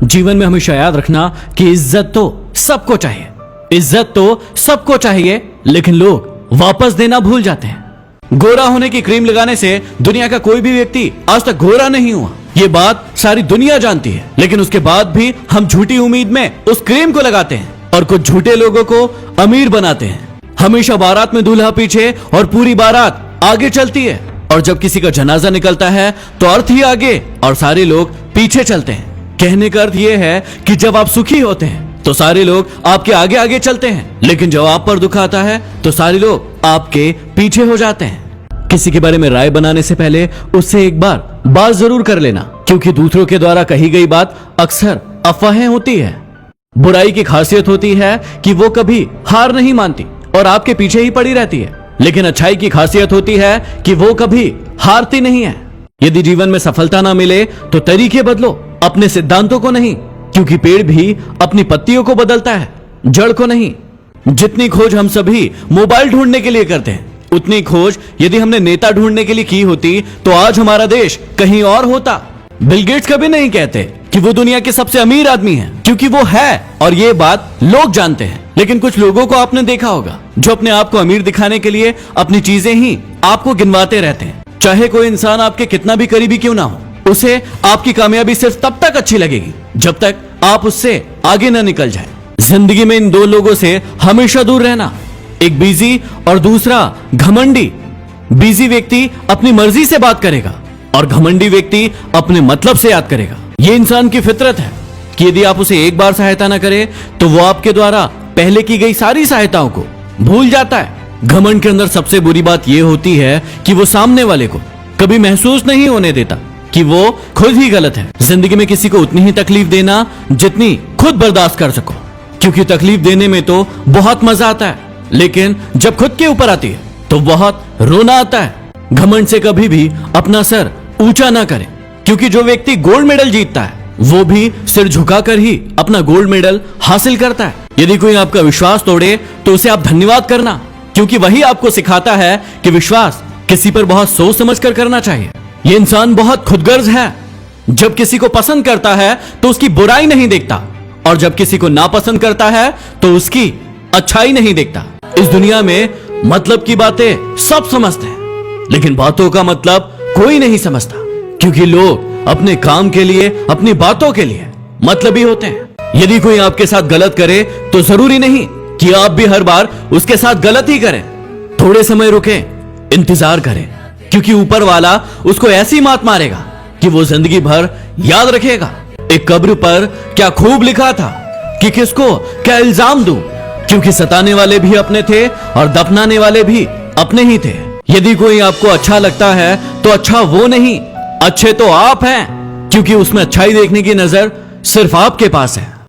जीवन में हमेशा याद रखना कि इज्जत तो सबको चाहिए, इज्जत तो सबको चाहिए, लेकिन लोग वापस देना भूल जाते हैं। गोरा होने की क्रीम लगाने से दुनिया का कोई भी व्यक्ति आज तक गोरा नहीं हुआ, ये बात सारी दुनिया जानती है। लेकिन उसके बाद भी हम झूठी उम्मीद में उस क्रीम को लगाते हैं और कुछ झूठे लोगों को अमीर बनाते हैं। हमेशा बारात में दूल्हा पीछे और पूरी बारात आगे चलती है, और जब किसी का जनाजा निकलता है तो अर्थ ही आगे और सारे लोग पीछे चलते हैं। कहने का अर्थ यह है कि जब आप सुखी होते हैं तो सारे लोग आपके आगे आगे चलते हैं, लेकिन जब आप पर दुख आता है तो सारे लोग आपके पीछे हो जाते हैं। किसी के बारे में राय बनाने से पहले उससे एक बात जरूर कर लेना, क्योंकि दूसरों के द्वारा कही गई बात अक्सर अफवाहें होती है। बुराई की खासियत होती है कि वो कभी हार नहीं मानती और आपके पीछे ही पड़ी रहती है, लेकिन अच्छाई की खासियत होती है कि वो कभी हारती नहीं है। यदि जीवन में सफलता ना मिले तो तरीके बदलो, अपने सिद्धांतों को नहीं, क्योंकि पेड़ भी अपनी पत्तियों को बदलता है, जड़ को नहीं। जितनी खोज हम सभी मोबाइल ढूंढने के लिए करते हैं, उतनी खोज यदि हमने नेता ढूंढने के लिए की होती तो आज हमारा देश कहीं और होता। बिल गेट्स कभी नहीं कहते कि वो दुनिया के सबसे अमीर आदमी हैं, क्योंकि वो है और ये बात लोग जानते हैं। लेकिन कुछ लोगों को आपने देखा होगा जो अपने आप को अमीर दिखाने के लिए अपनी चीजें ही आपको गिनवाते रहते हैं। चाहे कोई इंसान आपके कितना भी करीबी क्यों ना हो, उसे आपकी कामयाबी सिर्फ तब तक अच्छी लगेगी जब तक आप उससे आगे न निकल जाए। जिंदगी में इन दो लोगों से हमेशा दूर रहना, एक बिजी और दूसरा घमंडी। बिजी व्यक्ति अपनी मर्जी से बात करेगा और घमंडी व्यक्ति अपने मतलब से याद करेगा। ये इंसान की फितरत है कि यदि आप उसे एक बार सहायता न करें तो वो आपके द्वारा पहले की गई सारी सहायताओं को भूल जाता है। घमंड के अंदर सबसे बुरी बात यह होती है कि वो सामने वाले को कभी महसूस नहीं होने देता कि वो खुद ही गलत है। जिंदगी में किसी को उतनी ही तकलीफ देना जितनी खुद बर्दाश्त कर सको, क्योंकि तकलीफ देने में तो बहुत मजा आता है, लेकिन जब खुद के ऊपर आती है तो बहुत रोना आता है। घमंड से कभी भी अपना सर ऊंचा ना करें, क्योंकि जो व्यक्ति गोल्ड मेडल जीतता है वो भी सिर झुकाकर ही अपना गोल्ड मेडल हासिल करता है। यदि कोई आपका विश्वास तोड़े तो उसे आप धन्यवाद करना, क्योंकि वही आपको सिखाता है कि विश्वास किसी पर बहुत सोच समझ कर करना चाहिए। ये इंसान बहुत खुदगर्ज है, जब किसी को पसंद करता है तो उसकी बुराई नहीं देखता, और जब किसी को नापसंद करता है तो उसकी अच्छाई नहीं देखता। इस दुनिया में मतलब की बातें सब समझते हैं, लेकिन बातों का मतलब कोई नहीं समझता, क्योंकि लोग अपने काम के लिए, अपनी बातों के लिए मतलबी होते हैं। यदि कोई आपके साथ गलत करे तो जरूरी नहीं कि आप भी हर बार उसके साथ गलत ही करें। थोड़े समय रुकें, इंतजार करें, क्योंकि ऊपर वाला उसको ऐसी मात मारेगा कि वो जिंदगी भर याद रखेगा। एक कब्र पर क्या खूब लिखा था कि किसको क्या इल्जाम दूं, क्योंकि सताने वाले भी अपने थे और दफनाने वाले भी अपने ही थे। यदि कोई आपको अच्छा लगता है तो अच्छा वो नहीं, अच्छे तो आप हैं, क्योंकि उसमें अच्छाई देखने की नजर सिर्फ आपके पास है।